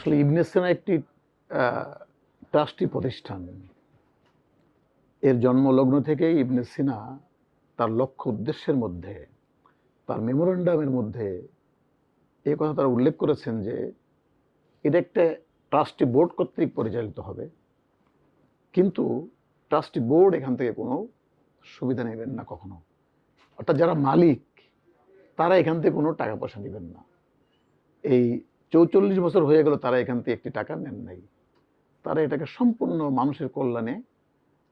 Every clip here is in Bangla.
আসলে ইবনে সিনা একটি ট্রাস্টি প্রতিষ্ঠান। এর জন্মলগ্ন থেকেই ইবনে সিনা তার লক্ষ্য উদ্দেশ্যের মধ্যে, তার মেমোরেন্ডামের মধ্যে এই কথা তারা উল্লেখ করেছেন যে এটা একটা ট্রাস্টি বোর্ড কর্তৃক পরিচালিত হবে, কিন্তু ট্রাস্টি বোর্ড এখান থেকে কোনো সুবিধা নেবেন না কখনো। অর্থাৎ যারা মালিক তারা এখান থেকে কোনো টাকা পয়সা নেবেন না। এই ৪৪ বছর হয়ে গেল তারা এখান থেকে একটি টাকা নেন নাই। তারা এটাকে সম্পূর্ণ মানুষের কল্যাণে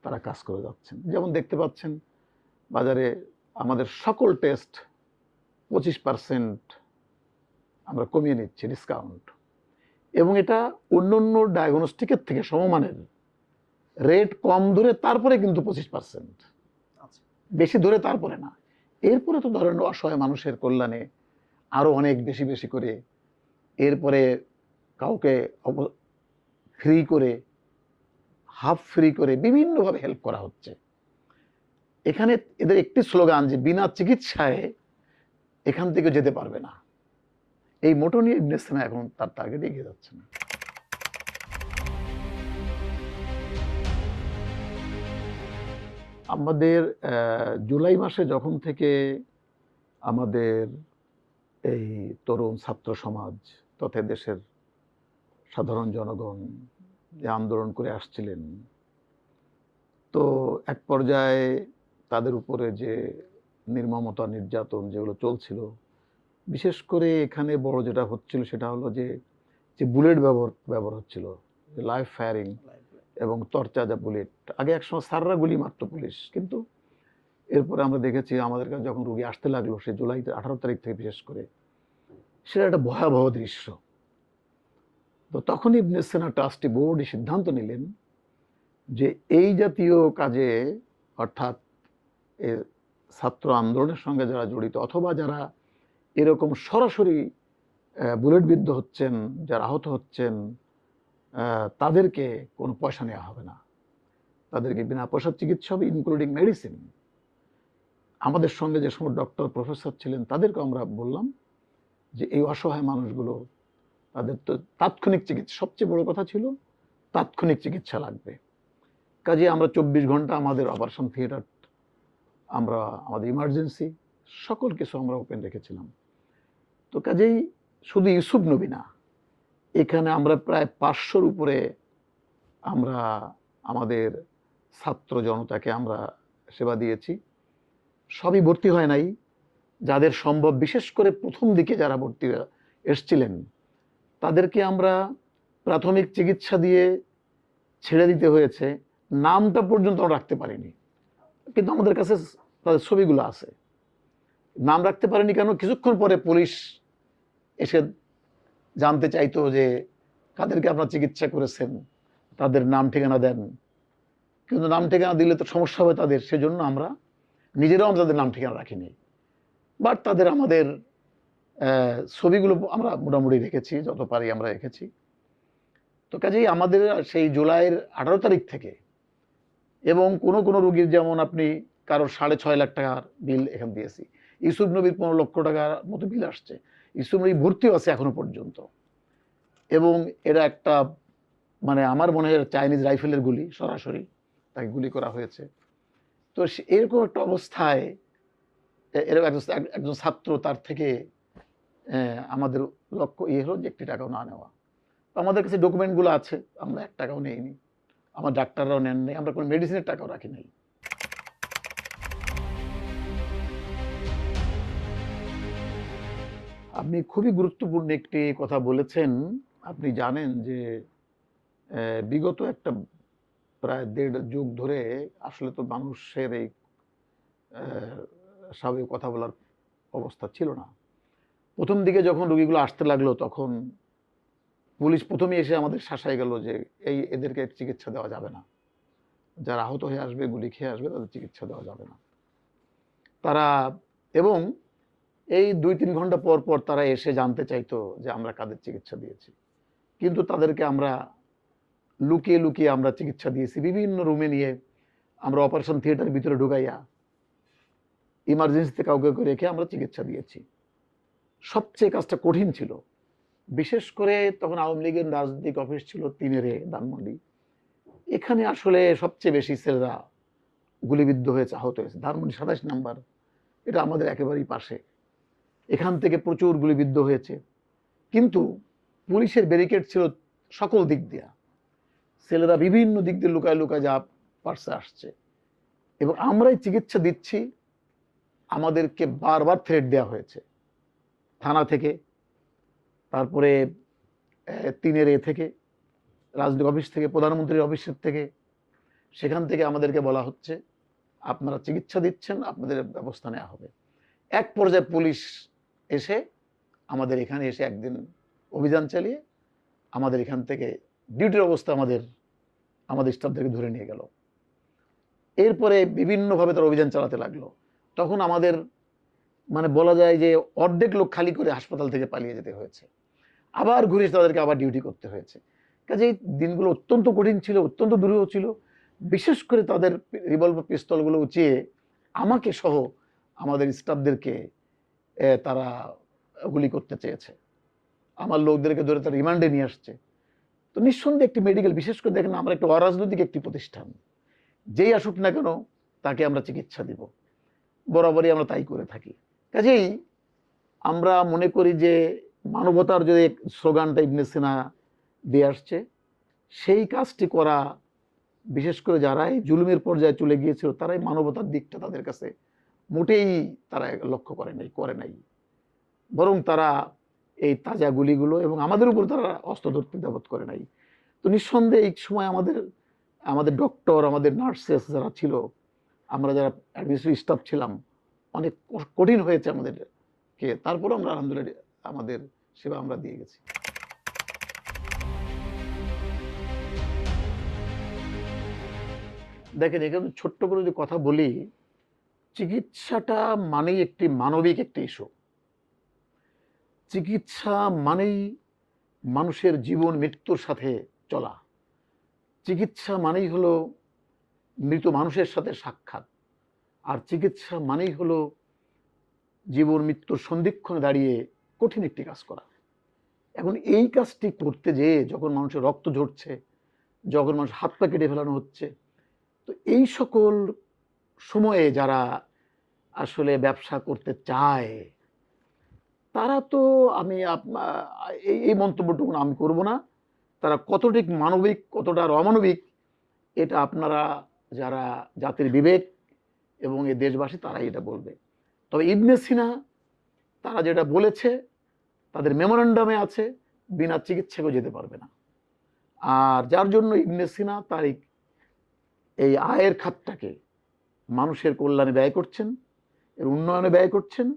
তারা কাজ করে যাচ্ছেন। যেমন দেখতে পাচ্ছেন বাজারে আমাদের সকল টেস্ট 25% আমরা কমিয়ে নিচ্ছি, ডিসকাউন্ট। এবং এটা অন্যান্য ডায়াগনস্টিকের থেকে সমমানের, রেট কম ধরে তারপরে কিন্তু 25%, বেশি ধরে তারপরে না। এরপরে তো ধরেন অসহায় মানুষের কল্যাণে আরো অনেক বেশি বেশি করে, এরপরে কাউকে ফ্রি করে, হাফ ফ্রি করে বিভিন্নভাবে হেল্প করা হচ্ছে। এখানে এদের একটি স্লোগান যে বিনা চিকিৎসায় এখান থেকে যেতে পারবে না। এই মোটো নিয়ে ইবনে সিনা এখন তার টার্গেটে এগিয়ে যাচ্ছেন। আমাদের জুলাই মাসে যখন থেকে আমাদের এই তরুণ ছাত্র সমাজ তথা দেশের সাধারণ জনগণ যে আন্দোলন করে আসছিলেন, তো এক পর্যায়ে তাদের উপরে যে নির্মমতা, নির্যাতন যেগুলো চলছিল, বিশেষ করে এখানে বড় যেটা হচ্ছিল সেটা হলো যে বুলেট ব্যবহার হচ্ছিল, লাইভ ফায়ারিং এবং তরচাজা বুলেট। আগে একসময় সাররা গুলি মারতো পুলিশ, কিন্তু এরপরে আমরা দেখেছি আমাদের কাছে যখন রুগী আসতে লাগলো সে জুলাই 18 তারিখ থেকে বিশেষ করে, সেটা একটা ভয়াবহ দৃশ্য। তো তখন ইবনে সিনা ট্রাস্টি বোর্ড সিদ্ধান্ত নিলেন যে এই জাতীয় কাজে, অর্থাৎ ছাত্র আন্দোলনের সঙ্গে যারা জড়িত অথবা যারা এরকম সরাসরি বুলেটবিদ্ধ হচ্ছেন, যারা আহত হচ্ছেন, তাদেরকে কোনো পয়সা নেওয়া হবে না, তাদেরকে বিনা পয়সার চিকিৎসা হবে, ইনক্লুডিং মেডিসিন। আমাদের সঙ্গে যে সময় ডক্টর প্রফেসর ছিলেন তাদেরকে আমরা বললাম যে এই অসহায় মানুষগুলো, তাদের তো তাৎক্ষণিক চিকিৎসা, সবচেয়ে বড় কথা ছিল তাৎক্ষণিক চিকিৎসা লাগবে। কাজে আমরা 24 ঘন্টা আমাদের অপারেশন থিয়েটার, আমরা আমাদের ইমার্জেন্সি, সকল কিছু আমরা ওপেন রেখেছিলাম। তো কাজেই শুধু ইউসুফ নবী না, এখানে আমরা প্রায় 500-র উপরে আমরা আমাদের ছাত্র জনতাকে আমরা সেবা দিয়েছি। সবই ভর্তি হয় নাই, যাদের সম্ভব, বিশেষ করে প্রথম দিকে যারা ভর্তি এসছিলেন তাদেরকে আমরা প্রাথমিক চিকিৎসা দিয়ে ছেড়ে দিতে হয়েছে। নামটা পর্যন্ত আমরা রাখতে পারিনি, কিন্তু আমাদের কাছে তাদের ছবিগুলো আছে। নাম রাখতে পারিনি কেন? কিছুক্ষণ পরে পুলিশ এসে জানতে চাইতো যে কাদেরকে আপনারা চিকিৎসা করেছেন, তাদের নাম ঠিকানা দেন। কিন্তু নাম ঠিকানা দিলে তো সমস্যা হবে তাদের, সেজন্য আমরা নিজেরাও তাদের নাম ঠিকানা রাখিনি, বাট তাদের আমাদের ছবিগুলো আমরা মোটামুটি রেখেছি, যত পারি আমরা রেখেছি। তো কাজেই আমাদের সেই জুলাইয়ের 18 তারিখ থেকে, এবং কোনো কোনো রুগীর, যেমন আপনি কারোর 6.5 লাখ টাকার বিল এখান দিয়েছি, ইউসুফ নবীর 15 লক্ষ টাকার মতো বিল আসছে, ইউসুফ নবী ভর্তিও আছে এখনো পর্যন্ত। এবং এরা একটা, মানে আমার মনে হয় চাইনিজ রাইফেলের গুলি, সরাসরি তাকে গুলি করা হয়েছে। তো এরকম একটা অবস্থায় এরকম একজন ছাত্র, তার থেকে আমাদের লক্ষ্য হলো যে একটি টাকাও না নেওয়া। আমাদের কাছে ডকুমেন্টগুলো আছে, আমরা 1 টাকাও নেইনি, আমার ডাক্তাররাও নেন নাই, আমরা কোনো মেডিসিনের টাকাও রাখি নাই। আপনি খুবই গুরুত্বপূর্ণ একটি কথা বলেছেন। আপনি জানেন যে বিগত একটা প্রায় 1.5 যুগ ধরে আসলে তো মানুষের এই স্বাভাবিক কথা বলার অবস্থা ছিল না। প্রথম দিকে যখন রোগীগুলো আসতে লাগলো তখন পুলিশ প্রথমে এসে আমাদের শাসায় গেল যে এদেরকে চিকিৎসা দেওয়া যাবে না, যারা আহত হয়ে আসবে, গুলি খেয়ে আসবে, তাদের চিকিৎসা দেওয়া যাবে না। তারা, এবং এই 2-3 ঘন্টা পর পর তারা এসে জানতে চাইতো যে আমরা কাদের চিকিৎসা দিয়েছি। কিন্তু তাদেরকে আমরা লুকিয়ে লুকিয়ে আমরা চিকিৎসা দিয়েছি, বিভিন্ন রুমে নিয়ে আমরা অপারেশন থিয়েটারের ভিতরে ঢুকাইয়া ইমার্জেন্সিতে কাউকে রেখে আমরা চিকিৎসা দিয়েছি। সবচেয়ে কাজটা কঠিন ছিল, বিশেষ করে তখন আওয়ামী লীগের রাজনৈতিক অফিস ছিল তিনেরে ধানমন্ডি, এখানে আসলে সবচেয়ে বেশি ছেলেরা গুলিবিদ্ধ হয়েছে, আহত হয়েছে। ধানমন্ডি 27 নাম্বার, এটা আমাদের একেবারেই পাশে, এখান থেকে প্রচুর গুলিবিদ্ধ হয়েছে। কিন্তু পুলিশের ব্যারিকেড ছিল সকল দিক দিয়া, ছেলেরা বিভিন্ন দিক দিয়ে লুকায় লুকায় যা পারছে আসছে, এবং আমরাই চিকিৎসা দিচ্ছি। আমাদেরকে বারবার থ্রেট দেওয়া হয়েছে থানা থেকে, তারপরে তিনের থেকে, রাজনৈতিক অফিস থেকে, প্রধানমন্ত্রীর অফিসের থেকে, সেখান থেকে আমাদেরকে বলা হচ্ছে আপনারা চিকিৎসা দিচ্ছেন, আপনাদের ব্যবস্থা নেওয়া হবে। এক পর্যায়ে পুলিশ এসে আমাদের এখানে এসে একদিন অভিযান চালিয়ে আমাদের এখান থেকে ডিউটির অবস্থা আমাদের স্টাফদেরকে ধরে নিয়ে গেল। এরপরে বিভিন্নভাবে তারা অভিযান চালাতে লাগলো। তখন আমাদের মানে বলা যায় যে অর্ধেক লোক খালি করে হাসপাতাল থেকে পালিয়ে যেতে হয়েছে, আবার ঘুরে তাদেরকে আবার ডিউটি করতে হয়েছে। কাজেই দিনগুলো অত্যন্ত কঠিন ছিল, অত্যন্ত দুরূহ ছিল। বিশেষ করে তাদের রিভলভার পিস্তলগুলো উঁচিয়ে আমাকে সহ আমাদের স্টাফদেরকে তারা গুলি করতে চেয়েছে। আমার লোকদেরকে ধরে তারা রিমান্ডে নিয়ে আসছে। তো নিঃসন্দেহে একটি মেডিকেল, বিশেষ করে দেখেন আমরা একটা অরাজনৈতিক একটি প্রতিষ্ঠান, যেই আসুক না কেন তাকে আমরা চিকিৎসা দিব, বরাবরই আমরা তাই করে থাকি। কাজেই আমরা মনে করি যে মানবতার যে স্লোগানটা ইবনে সিনা দিয়ে আসছে, সেই কাজটি করা, বিশেষ করে যারা এই জুলুমের পর্যায়ে চলে গিয়েছিল তারাই মানবতার দিকটা তাদের কাছে মোটেই তারা লক্ষ্য করে নাই, বরং তারা এই তাজা গুলিগুলো এবং আমাদের উপর তারা অস্ত্র ধরতে দ্বিধাবোধ করে নাই। তো নিঃসন্দেহে এই সময় আমাদের ডক্টর, আমাদের নার্সেস যারা ছিল, আমরা যারা অ্যাডমিনিস্ট্রেটিভ স্টাফ ছিলাম, অনেক কঠিন হয়েছে আমাদেরকে, তারপরেও আমরা আলহামদুলিল্লাহ আমাদের সেবা আমরা দিয়ে গেছি। দেখেন, এখানে ছোট্ট করে যদি কথা বলি, চিকিৎসাটা মানেই একটি মানবিক একটি ইস্যু। চিকিৎসা মানেই মানুষের জীবন মৃত্যুর সাথে চলা। চিকিৎসা মানেই হলো মৃত মানুষের সাথে সাক্ষাৎ। আর চিকিৎসা মানেই হলো জীবন মৃত্যুর সন্ধিক্ষণে দাঁড়িয়ে কঠিন একটি কাজ করা। এখন এই কাজটি করতে যেয়ে যখন মানুষের রক্ত ঝরছে, যখন মানুষ হাত পা কেটে ফেলানো হচ্ছে, তো এই সকল সময়ে যারা আসলে ব্যবসা করতে চায় তারা তো, আমি এই মন্তব্যটুকু আমি করব না। তারা কতটা মানবিক কতটা অমানবিক এটা আপনারা যারা জাতির বিবেক এবং এই দেশবাসী তারাই এটা বলবে। তবে ইবনে সিনা তারা যেটা বলেছে, তাদের মেমোরেন্ডামে আছে, বিনা চিকিৎসাকেও যেতে পারবে না। আর যার জন্য ইবনে সিনা তার এই আয়ের খাতটাকে মানুষের কল্যাণে ব্যয় করছেন, এর উন্নয়নে ব্যয় করছেন,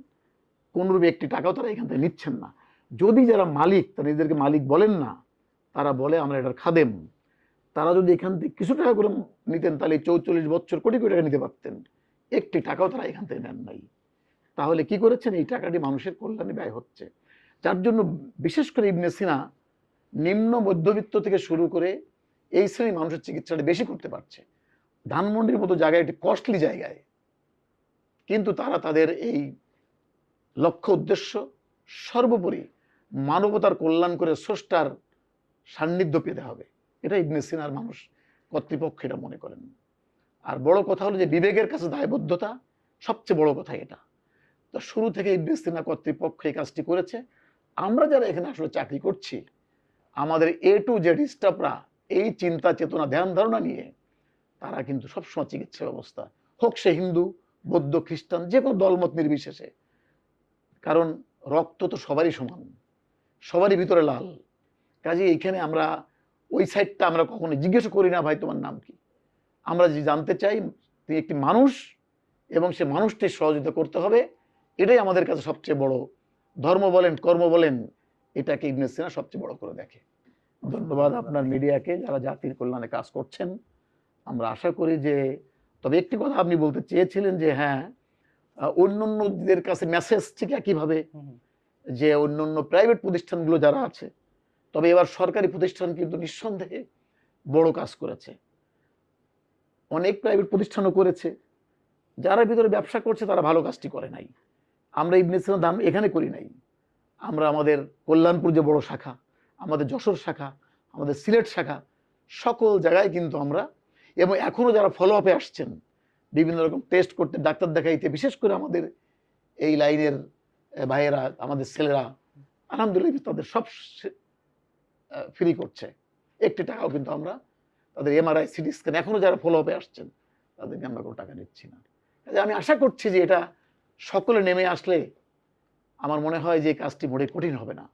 কোনরূপে একটি টাকাও তারা এখান থেকে নিচ্ছেন না। যদি যারা মালিক, তারা নিজেদেরকে মালিক বলেন না, তারা বলে আমরা এটার খাদেম, তারা যদি এখান থেকে কিছু টাকা করে নিতেন তাহলে 44 বছর কোটি কোটি টাকা নিতে পারতেন। একটি টাকাও তারা এখান থেকে নেন নাই। তাহলে কি করেছেন? এই টাকাটি মানুষের কল্যাণে ব্যয় হচ্ছে। যার জন্য বিশেষ করে ইবনে সিনা নিম্ন মধ্যবিত্ত থেকে শুরু করে এই শ্রেণীর মানুষের চিকিৎসাটা বেশি করতে পারছে। ধানমন্ডির মতো জায়গায়, একটি কস্টলি জায়গায়, কিন্তু তারা তাদের এই লক্ষ্য উদ্দেশ্য সর্বোপরি মানবতার কল্যাণ করে স্রষ্টার সান্নিধ্য পেতে হবে, এটা ইবনে সিনার মানুষ কর্তৃপক্ষ এটা মনে করেন। আর বড় কথা হলো যে বিবেকের কাছে দায়বদ্ধতা, সবচেয়ে বড় কথা এটা। তো শুরু থেকে ইবনে সিনা কর্তৃপক্ষ এই কাজটি করেছে। আমরা যারা এখানে আসলে চাকরি করছি, আমাদের A to Z স্টাফরা এই চিন্তা চেতনা ধ্যান ধারণা নিয়ে তারা কিন্তু সবসময় চিকিৎসা ব্যবস্থা, হোক সে হিন্দু, বৌদ্ধ, খ্রিস্টান, যে কোনো দলমত নির্বিশেষে, কারণ রক্ত তো সবারই সমান, সবারই ভিতরে লাল। কাজে এইখানে আমরা ওই সাইডটা আমরা কখনো জিজ্ঞেস করি না, ভাই তোমার নাম কি। আমরা যে জানতে চাই তিনি একটি মানুষ এবং সে মানুষটির সহযোগিতা করতে হবে, এটাই আমাদের কাছে সবচেয়ে বড়। ধর্ম বলেন, কর্ম বলেন, এটাকে ইবনে সিনা সবচেয়ে বড় করে দেখে। ধন্যবাদ আপনার মিডিয়াকে, যারা জাতির কল্যাণে কাজ করছেন। আমরা আশা করি যে, তবে একটি কথা আপনি বলতে চেয়েছিলেন যে হ্যাঁ, অন্যান্যদের কাছে মেসেজ ঠিক একইভাবে যে অন্যান্য প্রাইভেট প্রতিষ্ঠানগুলো যারা আছে, তবে এবার সরকারি প্রতিষ্ঠান কিন্তু নিঃসন্দেহে বড় কাজ করেছে। অনেক প্রাইভেট প্রতিষ্ঠানও করেছে, যারা ভিতরে ব্যবসা করছে তারা ভালো কাজটি করে নাই। আমরা ইবনে সিনা দাম এখানে করি নাই, আমরা আমাদের কল্যাণপুর যে বড় শাখা, আমাদের যশোর শাখা, আমাদের সিলেট শাখা, সকল জায়গায় কিন্তু আমরা, এবং এখনো যারা ফলো আপে আসছেন বিভিন্ন রকম টেস্ট করতে, ডাক্তার দেখাইতে, বিশেষ করে আমাদের এই লাইনের ভাইয়েরা, আমাদের ছেলেরা আলহামদুলিল্লাহ তাদের সব ফ্রি করছে, একটি টাকাও কিন্তু আমরা তাদের এমআরআই, সিটি স্ক্যান, এখনো যারা ফলো আপে আসছেন তাদেরকে আমরা কোনো টাকা নিচ্ছি না। কাজে আমি আশা করছি যে এটা সকলে নেমে আসলে আমার মনে হয় যে কাজটি মোটেই কঠিন হবে না।